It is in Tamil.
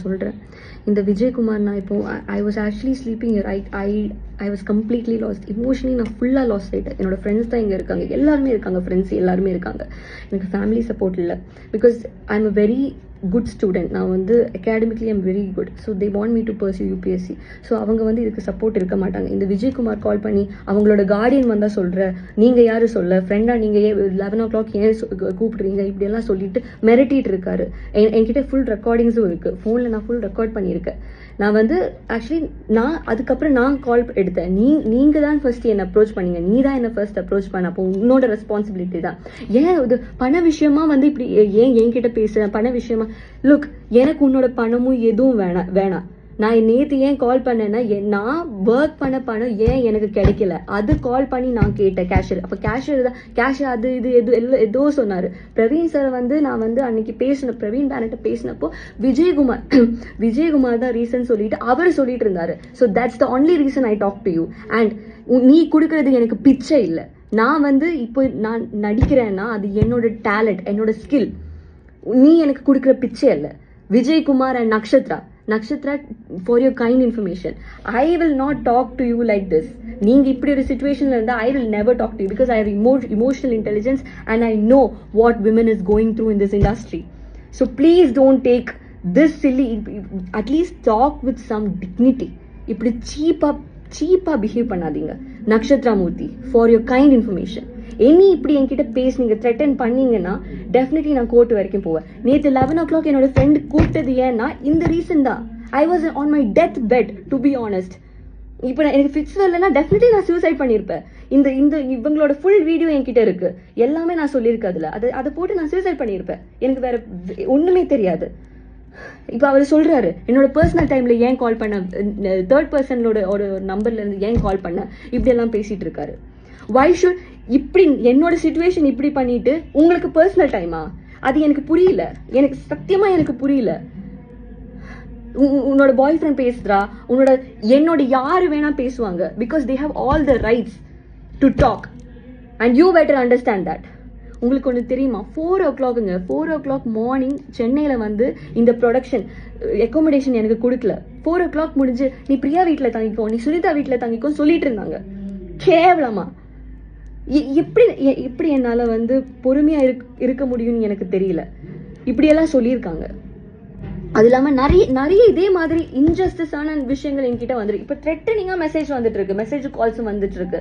சொல்கிறேன். இந்த விஜயகுமார் நான் இப்போ I was actually sleeping I was completely last. Emotionally நான் ஃபுல்லாக லாஸ் ஆகிட்டேன். என்னோட ஃப்ரெண்ட்ஸ் தான் இங்கே இருக்காங்க, எல்லாருமே இருக்காங்க, ஃப்ரெண்ட்ஸ் எல்லாருமே இருக்காங்க. எனக்கு ஃபேமிலி சப்போர்ட் இல்லை. Because I am a very good student. நான் வந்து academically I'm very good. So they want me to pursue UPSC. So அவங்க வந்து இதுக்கு சப்போர்ட் இருக்க மாட்டாங்க. இந்த விஜயகுமார் கால் பண்ணி அவங்களோட கார்டியன் வந்தால் சொல்கிற, நீங்கள் யார் சொல்ல, ஃப்ரெண்டாக நீங்கள் 11 o'clock ஏன் கூப்பிடுறீங்க, இப்படியெல்லாம் சொல்லிட்டு மிரட்டிட்டு இருக்காரு. என்கிட்ட ஃபுல் ரெக்கார்டிங்ஸும் இருக்குது. ஃபோனில் நான் ஃபுல் ரெக்கார்ட் பண்ணியிருக்கேன். நான் வந்து ஆக்சுவலி அதுக்கப்புறம் நான் கால் எடுத்தேன். நீங்கள் தான் ஃபர்ஸ்ட் என்னை அப்ரோச் பண்ணீங்க, நீ தான் என்னை ஃபர்ஸ்ட் அப்ரோச் பண்ண, அப்போ உன்னோட ரெஸ்பான்சிபிலிட்டி தான். ஏன் இது பண விஷயமா வந்து இப்படி ஏன் என்கிட்ட பேசுகிறேன், பண விஷயமா? லுக், எனக்கு உன்னோட பணமும் எதுவும் வேணாம். நான் நேற்று ஏன் கால் பண்ணேன்னா, நான் ஒர்க் பண்ண பணம் ஏன் எனக்கு கிடைக்கல, அது கால் பண்ணி நான் கேட்டேன் கேஷியர். அப்போ கேஷியர் தான் கேஷியர் அது இது ஏதோ சொன்னார். பிரவீன் சார் வந்து நான் வந்து அன்னைக்கு பிரவீன் பேனட்ட பேசினப்போ விஜயகுமார் தான் ரீசன் சொல்லிட்டு அவர் சொல்லிட்டு இருந்தாரு. So that's the only reason I talk to you. And நீ கொடுக்கறது எனக்கு பிச்சை இல்லை. நான் வந்து இப்போ நான் நடிக்கிறேன்னா அது என்னோட டேலண்ட், என்னோட ஸ்கில். நீ எனக்கு கொடுக்குற பிச்சை இல்லை. Vijayakumar and Nakshatra, for your kind information, I will not talk to you like this. நீங்க இப்படி ஒரு சிச்சுவேஷன்ல இருந்தா I will never talk to you because I have emotional intelligence and I know what women is going through in this industry. So please don't take this silly, at least talk with some dignity. இப்படி சீப்பா பிஹேவ் பண்ணாதீங்க. நக்ஷத்ரா மூர்த்தி, for your kind information, any இப்படி என்கிட்ட பேசுனீங்க, த்ரெட்டன் பண்ணீங்கன்னா டெஃபினெட்லி நான் கோர்ட் வரைக்கும் போவேன். நேற்று 11 o'clock என்னோட ஃப்ரெண்ட் கூப்பிட்டது ஏன்னா இந்த ரீசன் தான். I was on my death bed to be honest. இப்போ எனக்கு ஃபிக்ஸ் வரலன்னா டெஃபினெட்லி நான் சூசைட் பண்ணியிருப்பேன். இந்த இவங்களோட ஃபுல் வீடியோ என்கிட்ட இருக்கு, எல்லாமே நான் சொல்லியிருக்கேன். அதில் அதை போட்டு நான் சூசைட் பண்ணியிருப்பேன். எனக்கு வேற ஒன்றுமே தெரியாது. இப்போ அவர் சொல்றாரு, என்னோட பர்சனல் டைம்ல ஏன் கால் பண்ண, தேர்ட் பர்சனோட ஒரு நம்பர்ல இருந்து ஏன் கால் பண்ண, இப்படி எல்லாம் பேசிட்டு இருக்காரு. வை ஷுட் இப்படி என்னோட சிச்சுவேஷன் இப்படி பண்ணிட்டு உங்களுக்கு பர்சனல் டைமா? அது எனக்கு புரியல. எனக்கு சத்தியமா எனக்கு புரியல. உன்னோட பாய் ஃப்ரெண்ட் பேசுறா, என்னோட யாரு வேணா பேசுவாங்க. Because they have all the rights to talk and you better understand that. உங்களுக்கு ஒன்று தெரியுமா, 4 o'clock மார்னிங் சென்னையில் வந்து இந்த ப்ரொடக்ஷன் அக்காமடேஷன் எனக்கு கொடுக்கல. 4 o'clock முடிஞ்சு நீ பிரியா வீட்டில் தங்கிக்கோ, நீ சுனிதா வீட்டில் தங்கிக்கோ சொல்லிட்டு இருந்தாங்க. கேவலமா எப்படி என்னால் வந்து பொறுமையாக இருக்க முடியும்னு எனக்கு தெரியல. இப்படியெல்லாம் சொல்லியிருக்காங்க. அது இல்லாமல் நிறைய இதே மாதிரி இன்ஜஸ்டிஸான விஷயங்கள் என்கிட்ட வந்துருக்கு. இப்போ த்ரெட்டனிங்காக மெசேஜ் வந்துட்டு இருக்கு, மெசேஜ் கால்ஸும் வந்துட்டு இருக்கு.